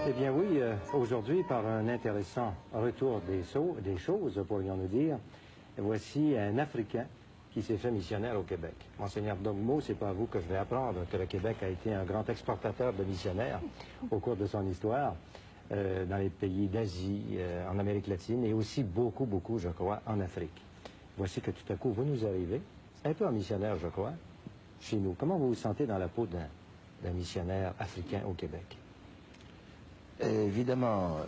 Eh bien oui, aujourd'hui, par un intéressant retour des choses, pourrions-nous dire, voici un Africain qui s'est fait missionnaire au Québec. Monseigneur Dogmo, c'est pas à vous que je vais apprendre que le Québec a été un grand exportateur de missionnaires au cours de son histoire, dans les pays d'Asie, en Amérique latine, et aussi beaucoup, je crois, en Afrique. Voici que tout à coup, vous nous arrivez, un peu en missionnaire, je crois, chez nous. Comment vous vous sentez dans la peau d'un missionnaire africain au Québec? Évidemment,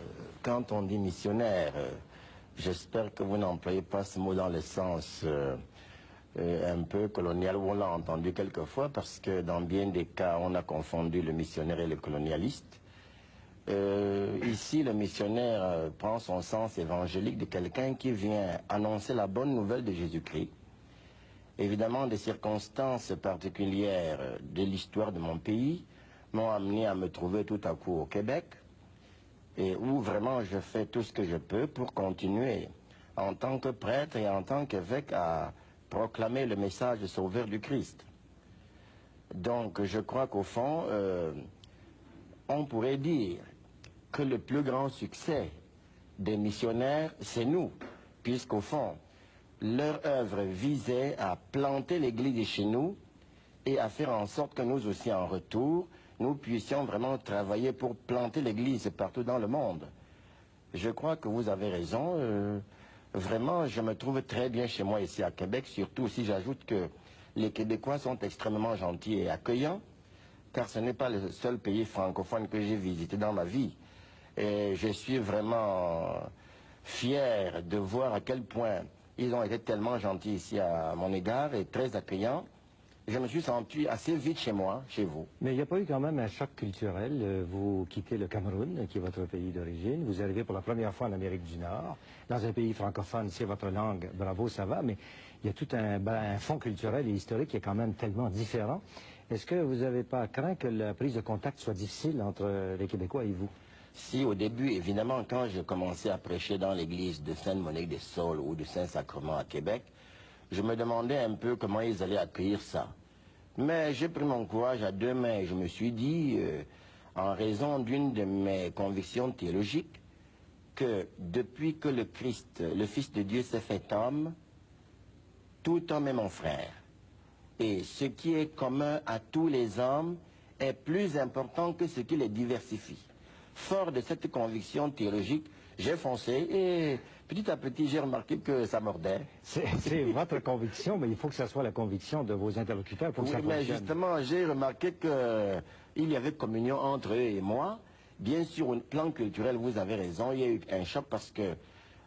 quand on dit missionnaire, j'espère que vous n'employez pas ce mot dans le sens un peu colonial où on l'a entendu quelquefois, parce que dans bien des cas, on a confondu le missionnaire et le colonialiste. Ici, le missionnaire prend son sens évangélique de quelqu'un qui vient annoncer la bonne nouvelle de Jésus-Christ. Évidemment, des circonstances particulières de l'histoire de mon pays m'ont amené à me trouver tout à coup au Québec, et où vraiment je fais tout ce que je peux pour continuer en tant que prêtre et en tant qu'évêque à proclamer le message de sauveur du Christ. Donc je crois qu'au fond, on pourrait dire que le plus grand succès des missionnaires, c'est nous, puisqu'au fond, leur œuvre visait à planter l'église chez nous et à faire en sorte que nous aussi en retour, nous puissions vraiment travailler pour planter l'église partout dans le monde. Je crois que vous avez raison. Vraiment, je me trouve très bien chez moi ici à Québec, surtout si j'ajoute que les Québécois sont extrêmement gentils et accueillants, car ce n'est pas le seul pays francophone que j'ai visité dans ma vie. Et je suis vraiment fier de voir à quel point ils ont été tellement gentils ici à mon égard et très accueillants. Je me suis senti assez vite chez moi, chez vous. Mais il n'y a pas eu quand même un choc culturel. Vous quittez le Cameroun, qui est votre pays d'origine. Vous arrivez pour la première fois en Amérique du Nord. Dans un pays francophone, c'est votre langue. Bravo, ça va. Mais il y a tout un fond culturel et historique qui est quand même tellement différent. Est-ce que vous n'avez pas craint que la prise de contact soit difficile entre les Québécois et vous? Si, au début, évidemment, quand j'ai commencé à prêcher dans l'église de Sainte-Monique-des-Saules ou du Saint-Sacrement à Québec, je me demandais un peu comment ils allaient accueillir ça. Mais j'ai pris mon courage à deux mains et je me suis dit, en raison d'une de mes convictions théologiques, que depuis que le Christ, le Fils de Dieu, s'est fait homme, tout homme est mon frère. Et ce qui est commun à tous les hommes est plus important que ce qui les diversifie. Fort de cette conviction théologique, j'ai foncé et petit à petit, j'ai remarqué que ça mordait. C'est votre conviction, mais il faut que ça soit la conviction de vos interlocuteurs pour que ça fonctionne. Mais justement, j'ai remarqué qu'il y avait communion entre eux et moi. Bien sûr, au plan culturel, vous avez raison, il y a eu un choc parce que,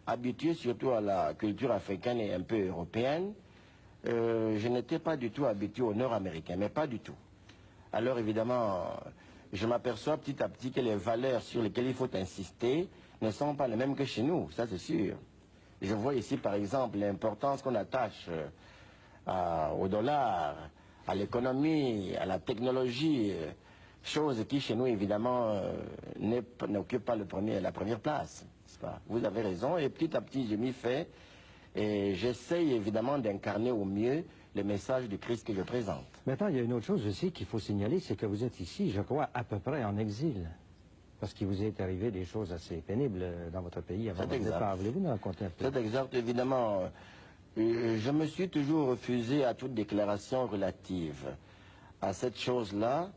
habitué surtout à la culture africaine et un peu européenne, je n'étais pas du tout habitué au nord-américain, mais pas du tout. Alors évidemment, je m'aperçois petit à petit que les valeurs sur lesquelles il faut insister ne sont pas les mêmes que chez nous, ça c'est sûr. Je vois ici par exemple l'importance qu'on attache au dollar, à l'économie, à la technologie, chose qui chez nous évidemment n'occupe pas la première place. Pas? Vous avez raison et petit à petit je m'y fais et j'essaye évidemment d'incarner au mieux le message du Christ que je présente. Maintenant, il y a une autre chose aussi qu'il faut signaler, c'est que vous êtes ici, je crois, à peu près en exil. Parce qu'il vous est arrivé des choses assez pénibles dans votre pays avant votre départ. Voulez-vous nous raconter un peu? C'est exact, évidemment. Je me suis toujours refusé à toute déclaration relative à cette chose-là,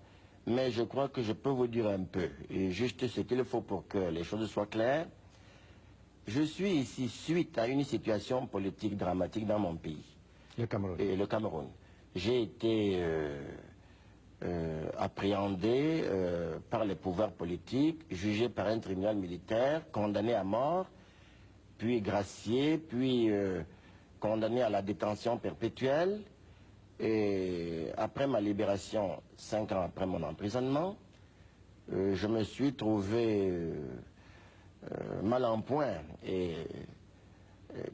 mais je crois que je peux vous dire un peu, et juste ce qu'il faut pour que les choses soient claires. Je suis ici suite à une situation politique dramatique dans mon pays. Le Cameroun. Et le Cameroun. J'ai été appréhendé par les pouvoirs politiques, jugé par un tribunal militaire, condamné à mort, puis gracié, puis condamné à la détention perpétuelle. Et après ma libération, 5 ans après mon emprisonnement, je me suis trouvé mal en point. Et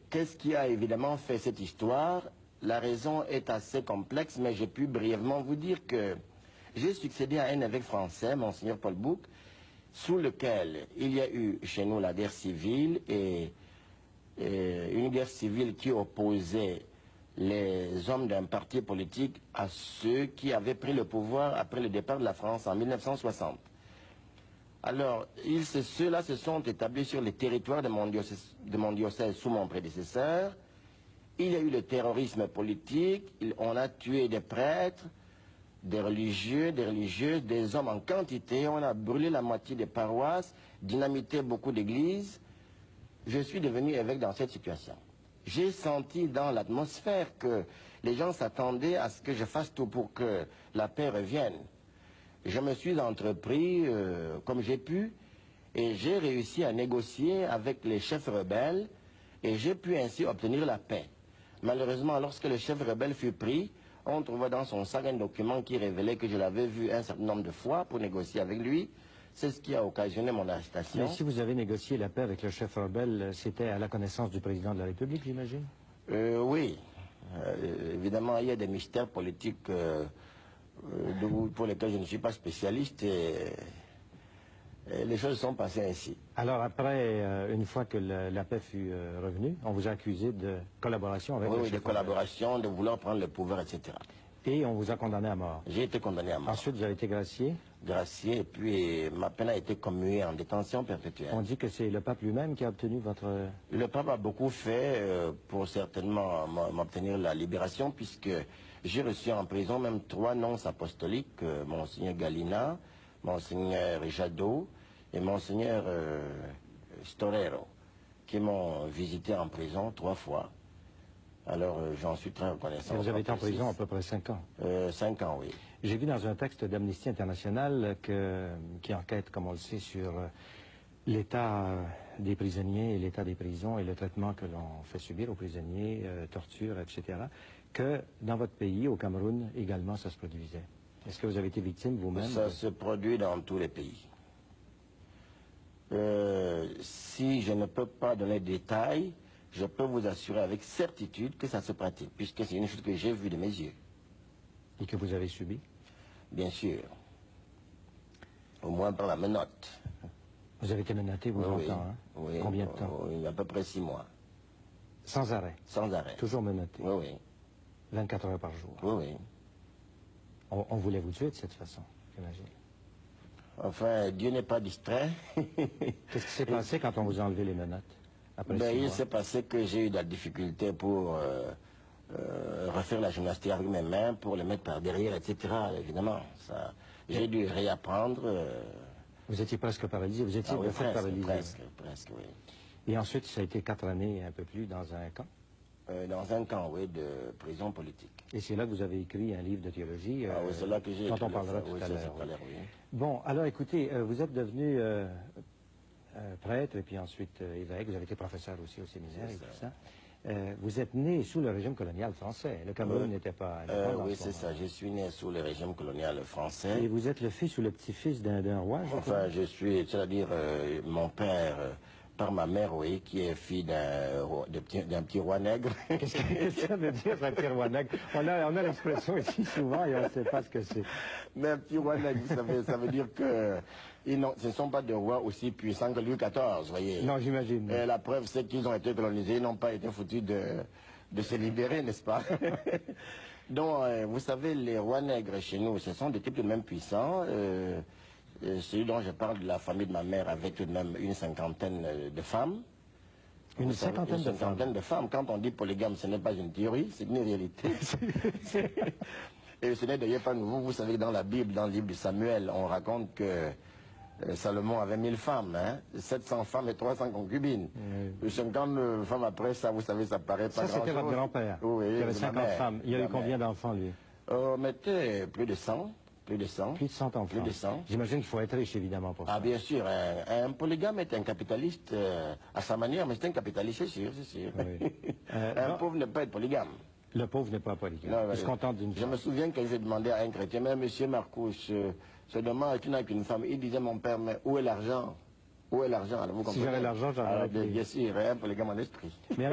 qu'est-ce qui a évidemment fait cette histoire? La raison est assez complexe, mais j'ai pu brièvement vous dire que j'ai succédé à un évêque français, Monseigneur Paul Bouc, sous lequel il y a eu chez nous la guerre civile et une guerre civile qui opposait les hommes d'un parti politique à ceux qui avaient pris le pouvoir après le départ de la France en 1960. Alors, ceux-là se sont établis sur les territoires de mon diocèse sous mon prédécesseur. Il y a eu le terrorisme politique, on a tué des prêtres, des religieux, des religieuses, des hommes en quantité, on a brûlé la moitié des paroisses, dynamité beaucoup d'églises. Je suis devenu évêque dans cette situation. J'ai senti dans l'atmosphère que les gens s'attendaient à ce que je fasse tout pour que la paix revienne. Je me suis entrepris comme j'ai pu et j'ai réussi à négocier avec les chefs rebelles et j'ai pu ainsi obtenir la paix. Malheureusement, lorsque le chef rebelle fut pris, on trouvait dans son sac un document qui révélait que je l'avais vu un certain nombre de fois pour négocier avec lui. C'est ce qui a occasionné mon arrestation. Mais si vous avez négocié la paix avec le chef rebelle, c'était à la connaissance du président de la République, j'imagine? Oui. Évidemment, il y a des mystères politiques pour lesquels je ne suis pas spécialiste et les choses sont passées ainsi. Alors après, une fois que la paix fut revenue, on vous a accusé de collaboration avec le chef de collaboration, de vouloir prendre le pouvoir, etc. Et on vous a condamné à mort. J'ai été condamné à mort. Ensuite, vous avez été gracié. Gracié, et puis ma peine a été commuée en détention perpétuelle. On dit que c'est le pape lui-même qui a obtenu votre... Le pape a beaucoup fait pour certainement m'obtenir la libération, puisque j'ai reçu en prison même 3 nonces apostoliques, Monseigneur Galina, Monseigneur Jadot et Monseigneur Storero, qui m'ont visité en prison 3 fois. Alors j'en suis très reconnaissant. Et vous avez été en prison à peu près 5 ans. 5 ans, oui. J'ai vu dans un texte d'Amnesty International qui enquête, comme on le sait, sur l'état des prisonniers et l'état des prisons et le traitement que l'on fait subir aux prisonniers, torture, etc., que dans votre pays, au Cameroun, également, ça se produisait. Est-ce que vous avez été victime vous-même? Ça se produit dans tous les pays. Si je ne peux pas donner de détails, je peux vous assurer avec certitude que ça se pratique, puisque c'est une chose que j'ai vue de mes yeux. Et que vous avez subi? Bien sûr. Au moins par la menotte. Vous avez été menotté, vous, Oui, longtemps, hein? oui. Combien de temps? Oui, à peu près 6 mois. Sans arrêt? Sans arrêt. Toujours menotté? Oui, oui. 24 heures par jour? Oui, oui. On voulait vous tuer de cette façon, j'imagine. Enfin, Dieu n'est pas distrait. Qu'est-ce qui s'est passé quand on vous a enlevé les menottes? Après 6 mois? Il s'est passé que j'ai eu de la difficulté pour refaire la gymnastique avec mes mains, pour les mettre par derrière, etc. Évidemment, j'ai dû réapprendre. Vous étiez presque paralysé, vous étiez paralysé. Presque, oui. Et ensuite, ça a été 4 années, un peu plus, dans un camp? Dans un camp, oui, de prison politique. Et c'est là que vous avez écrit un livre de théologie, oui, c'est là que j'ai dont on parlera tout à l'heure. Oui. Bon, alors écoutez, vous êtes devenu prêtre et puis ensuite évêque, vous avez été professeur aussi au séminaire et tout ça. Vous êtes né sous le régime colonial français, le Cameroun n'était pas indépendant. Oui, c'est ça, je suis né sous le régime colonial français. Et vous êtes le fils ou le petit-fils d'un roi, je crois? Enfin, je suis, c'est-à-dire mon père... par ma mère, oui, qui est fille d'un petit roi nègre. Qu'est-ce que ça veut dire, un petit roi nègre? On a l'expression ici souvent et on ne sait pas ce que c'est. Mais un petit roi nègre, ça veut dire que ce ne sont pas des rois aussi puissants que Louis XIV, vous voyez. Non, j'imagine. La preuve, c'est qu'ils ont été colonisés, ils n'ont pas été foutus de se libérer, n'est-ce pas? Donc, vous savez, les rois nègres chez nous, ce sont des types de même puissants. Celui dont je parle de la famille de ma mère avait tout de même une 50aine de femmes. Une cinquantaine de femmes. Quand on dit polygame, ce n'est pas une théorie, c'est une réalité. Et ce n'est d'ailleurs pas nouveau. Vous savez que dans la Bible, dans le livre de Samuel, on raconte que Salomon avait 1000 femmes, hein, 700 femmes et 300 concubines. 50 femmes après ça, vous savez, ça paraît pas grand-chose. Ça, c'était votre grand-père. Oui, il y avait 50 femmes. Il y a eu combien d'enfants, lui? On mettait plus de 100. Plus de 100. Plus de 100 enfants. Plus de 100. J'imagine qu'il faut être riche, évidemment, pour ça. Ah, bien sûr. Un polygame est un capitaliste à sa manière, mais c'est un capitaliste, c'est sûr, c'est sûr. Oui. Un pauvre ne peut pas être polygame. Le pauvre n'est pas polygame. Il se contente d'une femme. Je me souviens que j'ai demandé à un chrétien, mais monsieur Marcus, se demande, tu n'as qu'une femme. Il disait, mon père, mais où est l'argent? Où est l'argent? Si j'avais l'argent, j'aurais bien sûr, un polygame en esprit. Mais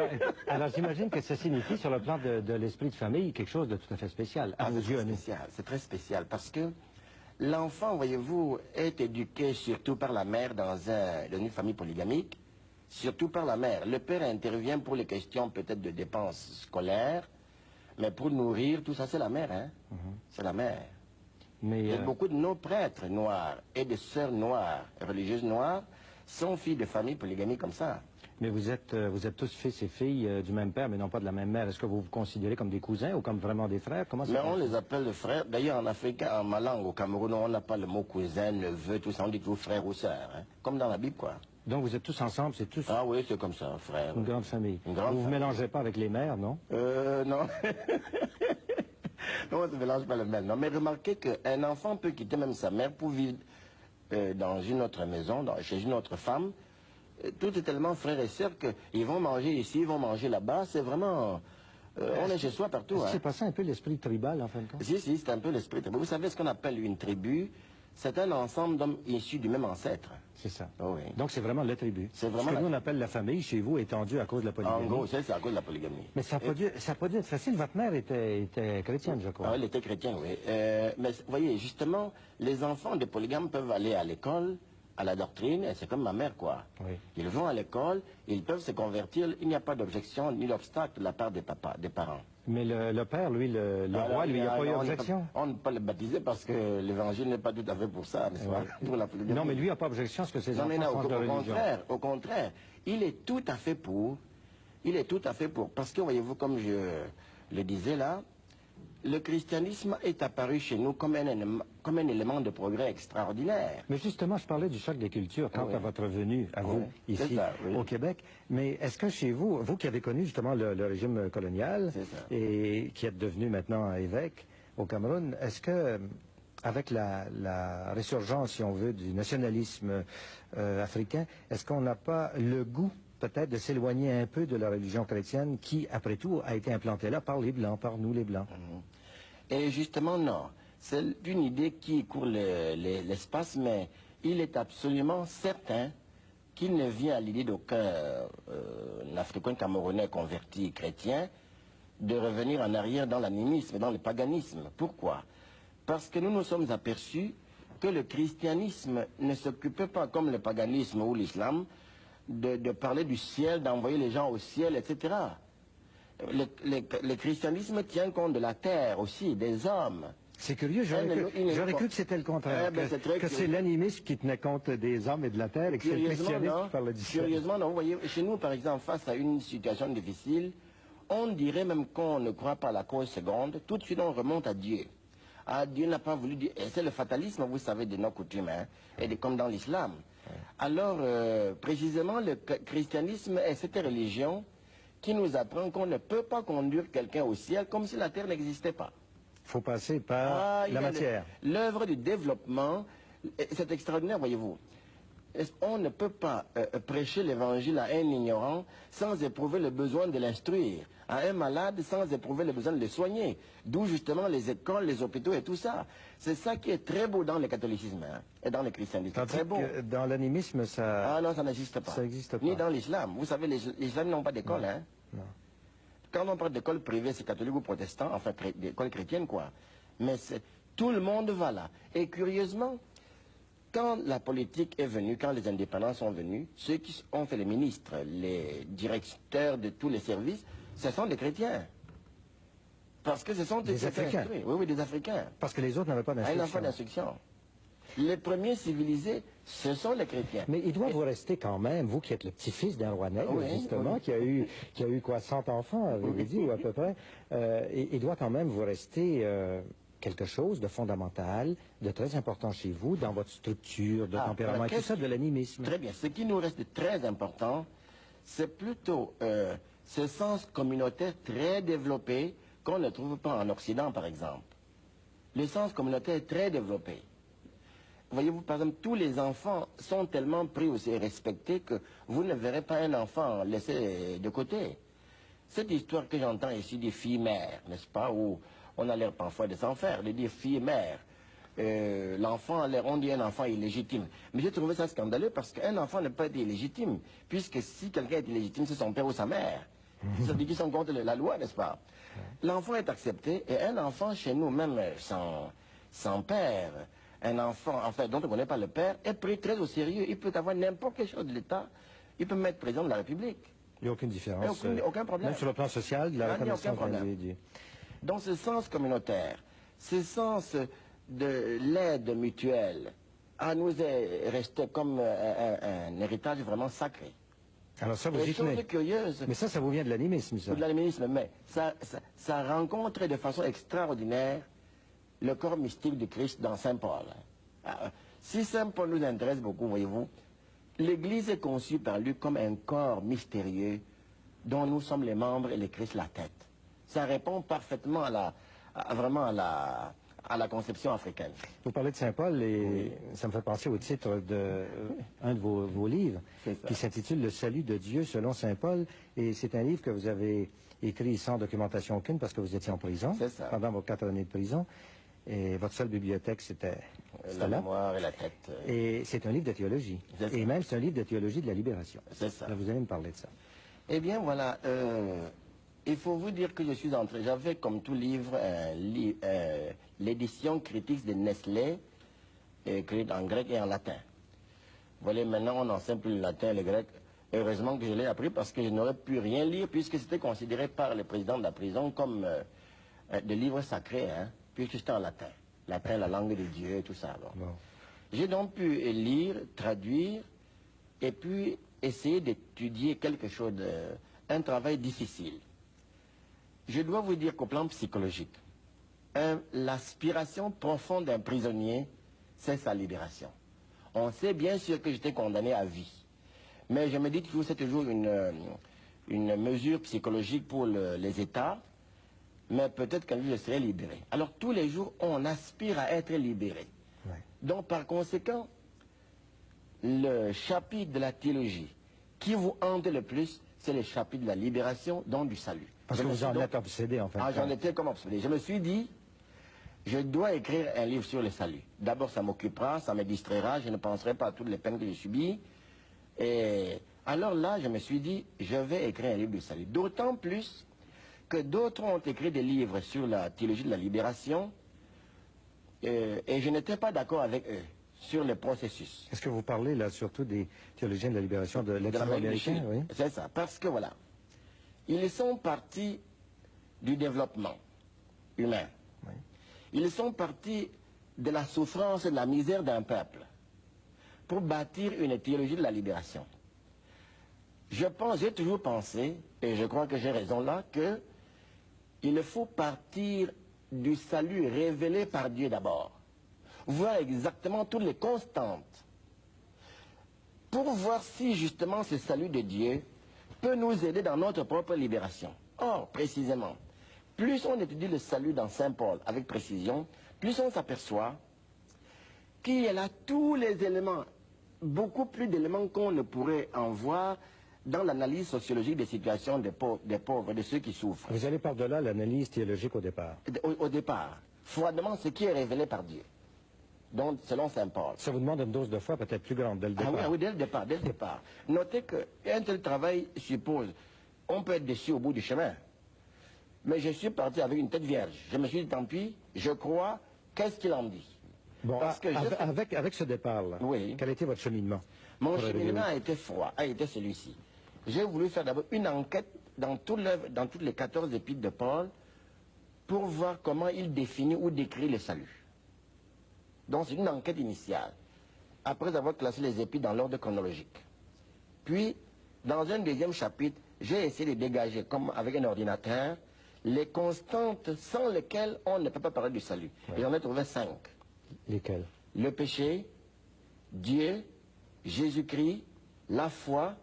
alors j'imagine que ça signifie, sur le plan de l'esprit de famille, quelque chose de tout à fait spécial. C'est très spécial, parce que l'enfant, voyez-vous, est éduqué surtout par la mère dans une famille polygamique, surtout par la mère. Le père intervient pour les questions peut-être de dépenses scolaires, mais pour nourrir, tout ça, c'est la mère, hein. C'est la mère. Mais, Et beaucoup de nos prêtres noirs et de sœurs noires, religieuses noires, sont filles de familles polygamiques comme ça. mais vous êtes tous fils et filles du même père, mais non pas de la même mère. Est-ce que vous vous considérez comme des cousins ou comme vraiment des frères? Comment ça Mais on fonctionne? les appelle les frères. D'ailleurs, en Afrique, en ma langue, au Cameroun, on n'a pas le mot cousin, neveu, tout ça. On dit toujours frère ou sœur. Hein. Comme dans la Bible, quoi. Donc vous êtes tous ensemble, c'est tous Ah oui, c'est comme ça, frère. une grande famille. Une grande Vous vous famille. mélangez pas avec les mères, non? Non. Non, on ne se mélange pas le même. Non, mais remarquez qu'un enfant peut quitter même sa mère pour vivre dans une autre maison, chez une autre femme. Tout est tellement frère et sœur qu'ils vont manger ici, ils vont manger là-bas. C'est vraiment... on est chez soi partout. Est-ce que Hein. c'est pas ça un peu l'esprit tribal, en fin de compte? Si, c'est un peu l'esprit. Vous savez ce qu'on appelle une tribu? C'est un ensemble d'hommes issus du même ancêtre. C'est ça. Oh oui. Donc c'est vraiment la tribu. C'est vraiment Ce que la- nous on appelle la famille, chez vous, étendue à cause de la polygamie. En gros, c'est à cause de la polygamie. Mais ça n'a pas dû être facile. Votre mère était chrétienne, je crois. Ah, elle était chrétienne, oui. Mais vous voyez, justement, les enfants des polygames peuvent aller à l'école, à la doctrine, et c'est comme ma mère, quoi. Oui. Ils vont à l'école, ils peuvent se convertir, il n'y a pas d'objection ni d'obstacle de la part des parents. Mais le père, lui, le roi, lui, il n'y a pas eu d'objection? On ne peut pas le baptiser parce que l'évangile n'est pas tout à fait pour ça, n'est-ce pas? Pour la polygamie. Non, mais lui n'a pas d'objection à ce que ses Non, mais enfants non, changent de religion. au contraire, il est tout à fait pour. Il est tout à fait pour. Parce que, voyez-vous, comme je le disais là, le christianisme est apparu chez nous comme un élément de progrès extraordinaire. Mais justement, je parlais du choc des cultures quant Oui. à votre venue, à vous, Oui, c'est ici, ça, oui. au Québec. Mais est-ce que chez vous, vous qui avez connu justement le régime colonial C'est ça. et qui êtes devenu maintenant évêque au Cameroun, est-ce que, avec la résurgence, si on veut, du nationalisme africain, est-ce qu'on n'a pas le goût peut-être de s'éloigner un peu de la religion chrétienne qui, après tout, a été implantée là par les Blancs, par nous les Blancs? Et justement, non. C'est une idée qui court l'espace, mais il est absolument certain qu'il ne vient à l'idée d'aucun Africain camerounais converti chrétien de revenir en arrière dans l'animisme, dans le paganisme. Pourquoi? Parce que nous nous sommes aperçus que le christianisme ne s'occupait pas, comme le paganisme ou l'islam, de parler du ciel, d'envoyer les gens au ciel, etc. Le christianisme tient compte de la terre aussi, des hommes. C'est curieux, j'aurais cru que c'était le contraire, que c'est l'animisme qui tenait compte des hommes et de la terre et que c'est le christianisme qui parlait du ciel. Curieusement, non, vous voyez, chez nous, par exemple, face à une situation difficile, on dirait même qu'on ne croit pas à la cause seconde, tout de suite on remonte à Dieu. Ah, Dieu n'a pas voulu dire, et c'est le fatalisme, vous savez, de nos coutumes, hein, et comme dans l'islam. Alors, précisément, le christianisme est cette religion qui nous apprend qu'on ne peut pas conduire quelqu'un au ciel comme si la terre n'existait pas. Il faut passer par la matière. L'œuvre du développement, c'est extraordinaire, voyez-vous. On ne peut pas prêcher l'évangile à un ignorant sans éprouver le besoin de l'instruire, à un malade sans éprouver le besoin de le soigner. D'où justement les écoles, les hôpitaux et tout ça. C'est ça qui est très beau dans le catholicisme hein, et dans le christianisme. Tandis Très beau. que dans l'animisme, ça... Ah non, ça n'existe pas. Ça n'existe pas. Ni dans l'islam. Vous savez, les islamiques n'ont pas d'école. Hein. Non. Quand on parle d'école privée, c'est catholique ou protestant, enfin d'école chrétienne quoi. Mais tout le monde va là. Et curieusement, quand la politique est venue, quand les indépendants sont venus, ceux qui ont fait les ministres, les directeurs de tous les services, ce sont des chrétiens. Parce que ce sont Des Africains. Oui, oui, des Africains. Parce que les autres n'avaient pas Ils n'ont pas d'instruction. d'instruction. Les premiers civilisés, ce sont les chrétiens. Mais il doit vous rester quand même, vous qui êtes le petit-fils d'un roi nègre, Oui, justement, oui. qui a eu quoi, 100 enfants, avez-vous dit, ou à peu près, il doit quand même vous rester quelque chose de fondamental, de très important chez vous, dans votre structure, de tempérament, et tout ça, de l'animisme. Très bien. Ce qui nous reste très important, c'est plutôt ce sens communautaire très développé qu'on ne trouve pas en Occident, par exemple. Le sens communautaire est très développé. Voyez-vous, par exemple, tous les enfants sont tellement pris aussi et respectés que vous ne verrez pas un enfant laissé de côté. Cette histoire que j'entends ici des filles-mères, n'est-ce pas, où on a l'air parfois de s'en faire, de dire filles-mères. L'enfant, on dit un enfant illégitime. Mais j'ai trouvé ça scandaleux parce qu'un enfant ne peut pas être illégitime, puisque si quelqu'un est illégitime, c'est son père ou sa mère. Ça dit qu'ils sont contre la loi, n'est-ce pas? L'enfant est accepté, et un enfant chez nous, même sans père, un enfant, enfin, dont on ne connaît pas le père, est pris très au sérieux. Il peut avoir n'importe quelle chose de l'État. Il peut mettre président de la République. Il n'y a aucune différence. Aucun problème. Même sur le plan social, de la Il n'y a aucun reconnaissance de problème. l'individu. Dans ce sens communautaire, ce sens de l'aide mutuelle nous est resté comme un héritage vraiment sacré. Alors ça, vous Et y chose tenez. curieuse, Mais ça vous vient de l'animisme, ça. de l'animisme, mais ça rencontre de façon extraordinaire le corps mystique du Christ dans Saint Paul. Si Saint Paul nous intéresse beaucoup, voyez-vous, l'Église est conçue par lui comme un corps mystérieux dont nous sommes les membres et le Christ la tête. Ça répond parfaitement vraiment à la conception africaine. Vous parlez de Saint Paul et ça me fait penser au titre d'un de vos livres qui s'intitule « Le salut de Dieu selon Saint Paul ». Et c'est un livre que vous avez écrit sans documentation aucune parce que vous étiez en prison pendant vos 4 années de prison. Et votre seule bibliothèque, c'était la là. mémoire et la tête. Et c'est un livre de théologie. Et même c'est un livre de théologie de la libération. C'est ça. Là, vous allez me parler de ça. Eh bien, voilà. Il faut vous dire que je suis entré. J'avais comme tout livre l'édition critique de Nestlé, écrite en grec et en latin. Vous voyez, maintenant on n'enseigne plus le latin et le grec. Heureusement que je l'ai appris parce que je n'aurais pu rien lire puisque c'était considéré par le président de la prison comme des livres sacrés, hein, puisque c'était en latin. Latin, la langue de Dieu et tout ça. Bon. J'ai donc pu lire, traduire et puis essayer d'étudier quelque chose, un travail difficile. Je dois vous dire qu'au plan psychologique, l'aspiration profonde d'un prisonnier, c'est sa libération. On sait bien sûr que j'étais condamné à vie. Mais je me dis toujours, c'est toujours une mesure psychologique pour les États, mais peut-être qu'un jour je serai libéré. Alors tous les jours, on aspire à être libéré. Ouais. Donc par conséquent, le chapitre de la théologie qui vous hante le plus, c'est le chapitre de la libération, donc du salut. Parce que vous en êtes obsédé, en fait. Ah, j'en étais comme obsédé. Je me suis dit, je dois écrire un livre sur le salut. D'abord, ça m'occupera, ça me distraira, je ne penserai pas à toutes les peines que j'ai subies. Et alors là, je me suis dit, je vais écrire un livre du salut. D'autant plus que d'autres ont écrit des livres sur la théologie de la libération, et je n'étais pas d'accord avec eux sur le processus. Est-ce que vous parlez là surtout des théologiens de la libération de l'extrême américain? Oui. C'est ça, parce que voilà, ils sont partis du développement humain. Oui. Ils sont partis de la souffrance et de la misère d'un peuple pour bâtir une théologie de la libération. J'ai toujours pensé, et je crois que j'ai raison là, que il faut partir du salut révélé par Dieu d'abord. Voir exactement toutes les constantes pour voir si justement ce salut de Dieu peut nous aider dans notre propre libération. Or, précisément, plus on étudie le salut dans Saint Paul avec précision, plus on s'aperçoit qu'il y a là tous les éléments, beaucoup plus d'éléments qu'on ne pourrait en voir dans l'analyse sociologique des situations des pauvres, de ceux qui souffrent. Vous allez par-delà l'analyse théologique au départ. Au départ, froidement, ce qui est révélé par Dieu. Donc, selon Saint Paul. Ça vous demande une dose de foi peut-être plus grande dès le départ. Ah oui, dès le départ, dès le départ. Notez qu'un tel travail suppose, on peut être déçu au bout du chemin. Mais je suis parti avec une tête vierge. Je me suis dit, tant pis, je crois, qu'est-ce qu'il en dit? Bon, parce que avec ce départ-là, oui. Quel était votre cheminement? Mon cheminement a été froid, a été celui-ci. J'ai voulu faire d'abord une enquête dans toutes les 14 épîtres de Paul pour voir comment il définit ou décrit le salut. Donc c'est une enquête initiale, après avoir classé les épîtres dans l'ordre chronologique. Puis, dans un deuxième chapitre, j'ai essayé de dégager, comme avec un ordinateur, les constantes sans lesquelles on ne peut pas parler du salut. Ouais. Et j'en ai trouvé 5. Lesquelles? Le péché, Dieu, Jésus-Christ, la foi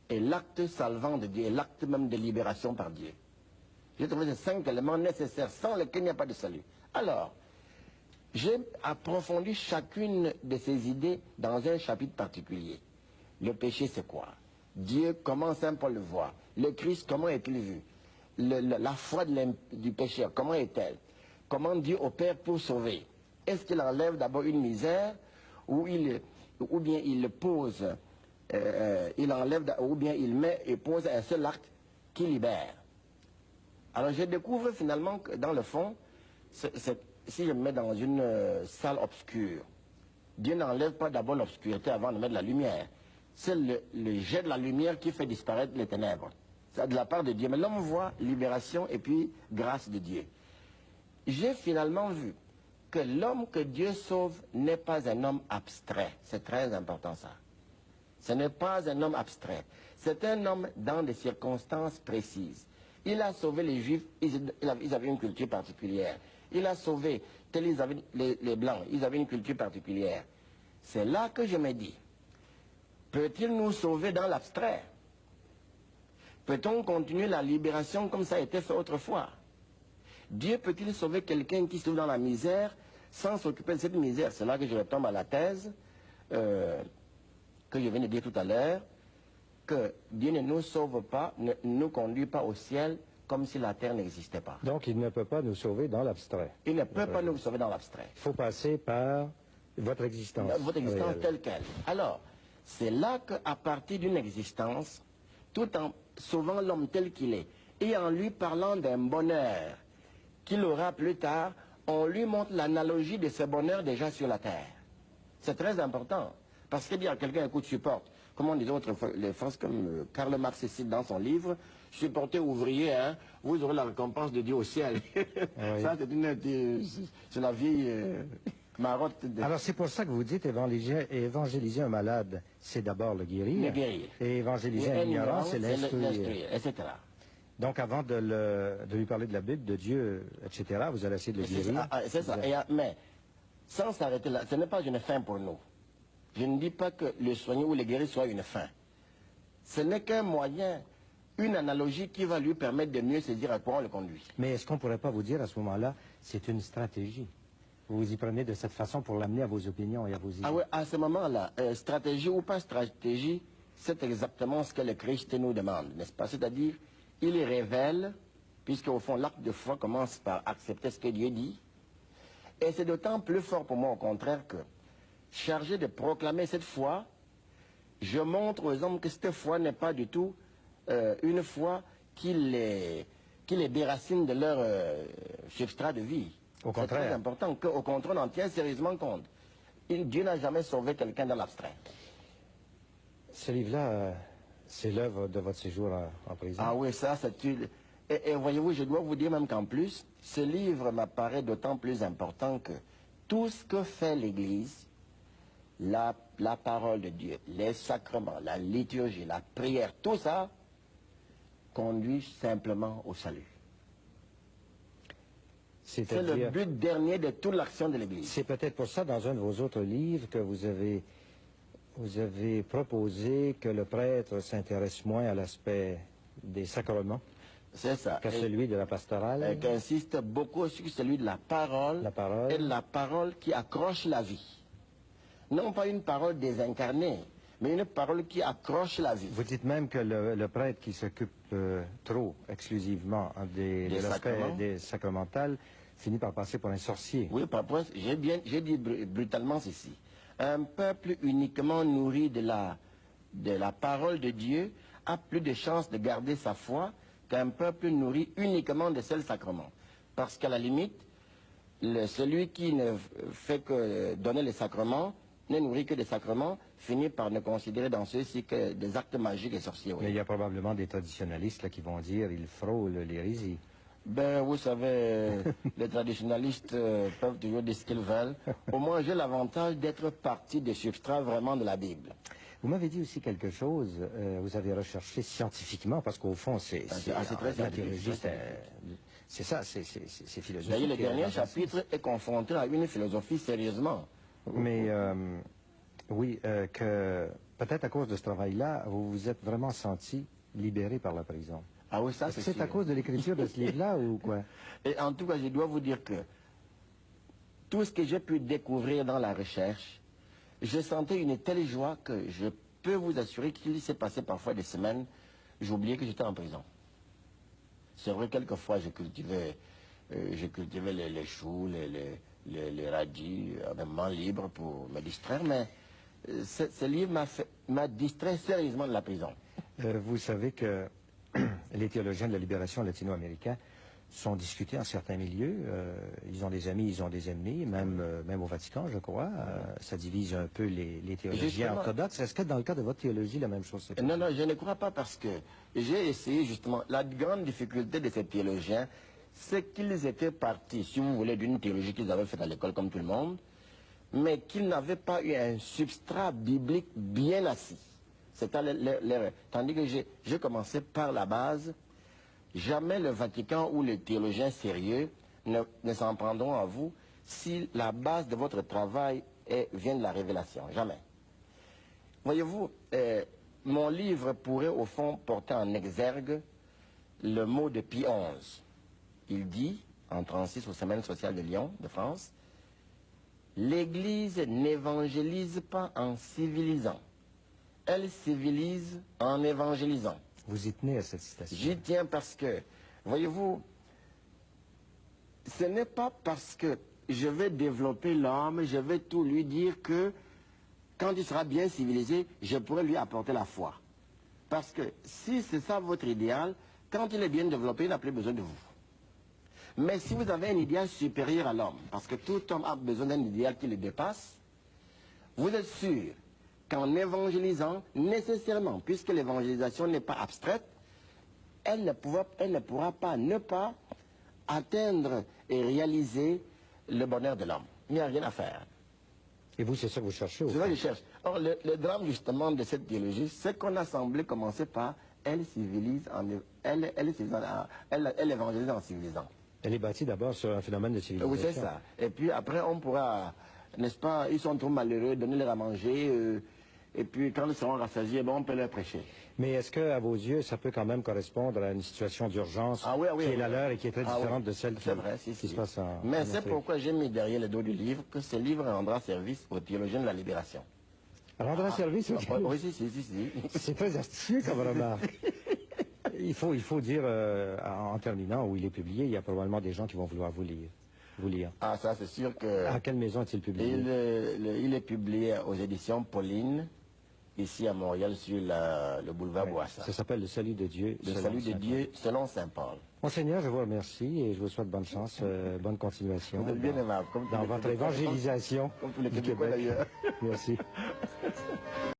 et l'acte salvant de Dieu, et l'acte même de libération par Dieu. J'ai trouvé ces 5 éléments nécessaires sans lesquels il n'y a pas de salut. Alors, j'ai approfondi chacune de ces idées dans un chapitre particulier. Le péché, c'est quoi? Dieu, comment Saint Paul le voit? Le Christ, comment est-il vu? La foi du pécheur, comment est-elle? Comment Dieu opère pour sauver? Est-ce qu'il enlève d'abord une misère ou bien il pose, il enlève, ou bien il met et pose un seul acte qui libère? Alors je découvre finalement que dans le fond, si je me mets dans une salle obscure, Dieu n'enlève pas d'abord l'obscurité avant de mettre la lumière. C'est le jet de la lumière qui fait disparaître les ténèbres. C'est de la part de Dieu. Mais l'homme voit libération et puis grâce de Dieu. J'ai finalement vu que l'homme que Dieu sauve n'est pas un homme abstrait. C'est très important ça. Ce n'est pas un homme abstrait. C'est un homme dans des circonstances précises. Il a sauvé les Juifs, ils avaient une culture particulière. Il a sauvé les Blancs, ils avaient une culture particulière. C'est là que je me dis, peut-il nous sauver dans l'abstrait? Peut-on continuer la libération comme ça a été fait autrefois? Dieu peut-il sauver quelqu'un qui se trouve dans la misère sans s'occuper de cette misère? C'est là que je retombe à la thèse que je viens de dire tout à l'heure, que Dieu ne nous sauve pas, ne nous conduit pas au ciel comme si la terre n'existait pas. Donc, il ne peut pas nous sauver dans l'abstrait. Il ne peut pas nous sauver dans l'abstrait. Il faut passer par votre existence. Votre existence réelle. telle qu'elle. Alors, c'est là qu'à partir d'une existence, tout en sauvant l'homme tel qu'il est, et en lui parlant d'un bonheur qu'il aura plus tard, on lui montre l'analogie de ce bonheur déjà sur la terre. C'est très important. Parce que dire à quelqu'un, écoute, supporte, comme on disait autrefois, les phrases comme Karl Marx cite dans son livre, supportez ouvrier, hein, vous aurez la récompense de Dieu au ciel. Oui. Ça, c'est la vieille marotte. Alors, c'est pour ça que vous dites évangéliser un malade, c'est d'abord le guérir. Le guérir. Et évangéliser un ignorant, c'est l'instruire. Etc. Donc, avant de lui parler de la Bible, de Dieu, etc., vous allez essayer de le guérir. C'est ça. Mais, sans s'arrêter là, ce n'est pas une fin pour nous. Je ne dis pas que le soigner ou le guérir soit une fin. Ce n'est qu'un moyen, une analogie qui va lui permettre de mieux saisir à quoi on le conduit. Mais est-ce qu'on ne pourrait pas vous dire à ce moment-là, c'est une stratégie? Vous vous y prenez de cette façon pour l'amener à vos opinions et à vos idées. Ah oui, à ce moment-là, stratégie ou pas stratégie, c'est exactement ce que le Christ nous demande, n'est-ce pas? C'est-à-dire, il révèle, puisque au fond, l'acte de foi commence par accepter ce que Dieu dit. Et c'est d'autant plus fort pour moi, au contraire, que, chargé de proclamer cette foi, je montre aux hommes que cette foi n'est pas du tout une foi qui les déracine de leur substrat de vie. Au C'est contraire. très important qu'au contraire, on en tient sérieusement compte. Dieu n'a jamais sauvé quelqu'un dans l'abstrait. Ce livre-là, c'est l'œuvre de votre séjour en prison. Ah oui, ça, c'est... Et voyez-vous, je dois vous dire même qu'en plus, ce livre m'apparaît d'autant plus important que tout ce que fait l'Église, la parole de Dieu, les sacrements, la liturgie, la prière, tout ça conduit simplement au salut. C'est le but dernier de toute l'action de l'Église. C'est peut-être pour ça, dans un de vos autres livres, que vous avez proposé que le prêtre s'intéresse moins à l'aspect des sacrements C'est ça. qu'à celui de la pastorale. Qu'insiste beaucoup sur celui de la parole, et de la parole qui accroche la vie. Non pas une parole désincarnée, mais une parole qui accroche la vie. Vous dites même que le prêtre qui s'occupe trop exclusivement de l'aspect sacramental finit par passer pour un sorcier. Oui, papa, j'ai dit brutalement ceci. Un peuple uniquement nourri de la parole de Dieu a plus de chances de garder sa foi qu'un peuple nourri uniquement de seuls sacrements. Parce qu'à la limite, celui qui ne fait que donner les sacrements, ne nourrit que des sacrements, finit par ne considérer dans ceux-ci que des actes magiques et sorciers. Oui. Mais il y a probablement des traditionalistes là, qui vont dire qu'ils frôlent l'hérésie. Ben, vous savez, les traditionalistes peuvent toujours dire ce qu'ils veulent. Au moins, j'ai l'avantage d'être parti des substrats vraiment de la Bible. Vous m'avez dit aussi quelque chose, vous avez recherché scientifiquement, parce qu'au fond, c'est très la théologie, c'est ça, c'est philosophique. D'ailleurs, le dernier chapitre est confronté à une philosophie sérieusement. Mais, oui, que peut-être à cause de ce travail-là, vous vous êtes vraiment senti libéré par la prison. Ah oui, ça c'est à cause de l'écriture de ce livre-là ou quoi? Et en tout cas, je dois vous dire que tout ce que j'ai pu découvrir dans la recherche, je sentais une telle joie que je peux vous assurer qu'il s'est passé parfois des semaines, j'oubliais que j'étais en prison. C'est vrai, quelquefois, je cultivais les choux, les radis, en moment libre pour me distraire, mais ce livre m'a distrait sérieusement de la prison. Vous savez que les théologiens de la libération latino-américains sont discutés en certains milieux. Ils ont des amis, ils ont des ennemis, même au Vatican, je crois. Ça divise un peu les théologiens orthodoxes. Est-ce que dans le cas de votre théologie, la même chose se passe? Non, je ne crois pas parce que j'ai essayé justement. La grande difficulté de ces théologiens, c'est qu'ils étaient partis, si vous voulez, d'une théologie qu'ils avaient faite à l'école comme tout le monde, mais qu'ils n'avaient pas eu un substrat biblique bien assis. C'était l'erreur. Tandis que j'ai commencé par la base. Jamais le Vatican ou les théologiens sérieux ne s'en prendront à vous si la base de votre travail vient de la révélation. Jamais. Voyez-vous, mon livre pourrait au fond porter en exergue le mot de Pie XI. Il dit, en 36 aux Semaines sociales de Lyon, de France, « L'Église n'évangélise pas en civilisant. Elle civilise en évangélisant. » Vous y tenez à cette citation? J'y tiens parce que, voyez-vous, ce n'est pas parce que je vais développer l'homme, je vais tout lui dire que quand il sera bien civilisé, je pourrai lui apporter la foi. Parce que si c'est ça votre idéal, quand il est bien développé, il n'a plus besoin de vous. Mais si vous avez un idéal supérieur à l'homme, parce que tout homme a besoin d'un idéal qui le dépasse, vous êtes sûr qu'en évangélisant, nécessairement, puisque l'évangélisation n'est pas abstraite, elle ne pourra pas ne pas atteindre et réaliser le bonheur de l'homme. Il n'y a rien à faire. Et vous, c'est ça que vous cherchez au C'est ça fond? que je cherche. Or, le drame justement de cette théologie, c'est qu'on a semblé commencer par elle civilise elle évangélise en civilisant. Elle est bâtie d'abord sur un phénomène de civilisation. Oui, c'est ça. Et puis après, on pourra, n'est-ce pas, ils sont trop malheureux, donnez-leur à manger, et puis quand ils seront rassasiés, bon, on peut leur prêcher. Mais est-ce que, à vos yeux, ça peut quand même correspondre à une situation d'urgence qui est la leur et qui est très différente de celle qui se passe en Mais c'est Afrique? pourquoi j'ai mis derrière le dos du livre que ce livre rendra service aux théologiens de la libération. Rendra service? Oui, si. C'est très astucieux comme remarque. Il faut dire, en terminant, où il est publié, il y a probablement des gens qui vont vouloir vous lire. Ah, ça, c'est sûr que... À quelle maison est-il publié? Il est publié aux éditions Pauline, ici à Montréal, sur le boulevard Bourassa. Ça s'appelle Le Salut de Dieu. Le Salut de Dieu selon Saint Paul. Monseigneur, je vous remercie et je vous souhaite bonne chance, bonne continuation. Vous êtes bien aimable. Dans votre évangélisation comme tous les du Québécois Québec. d'ailleurs. Merci.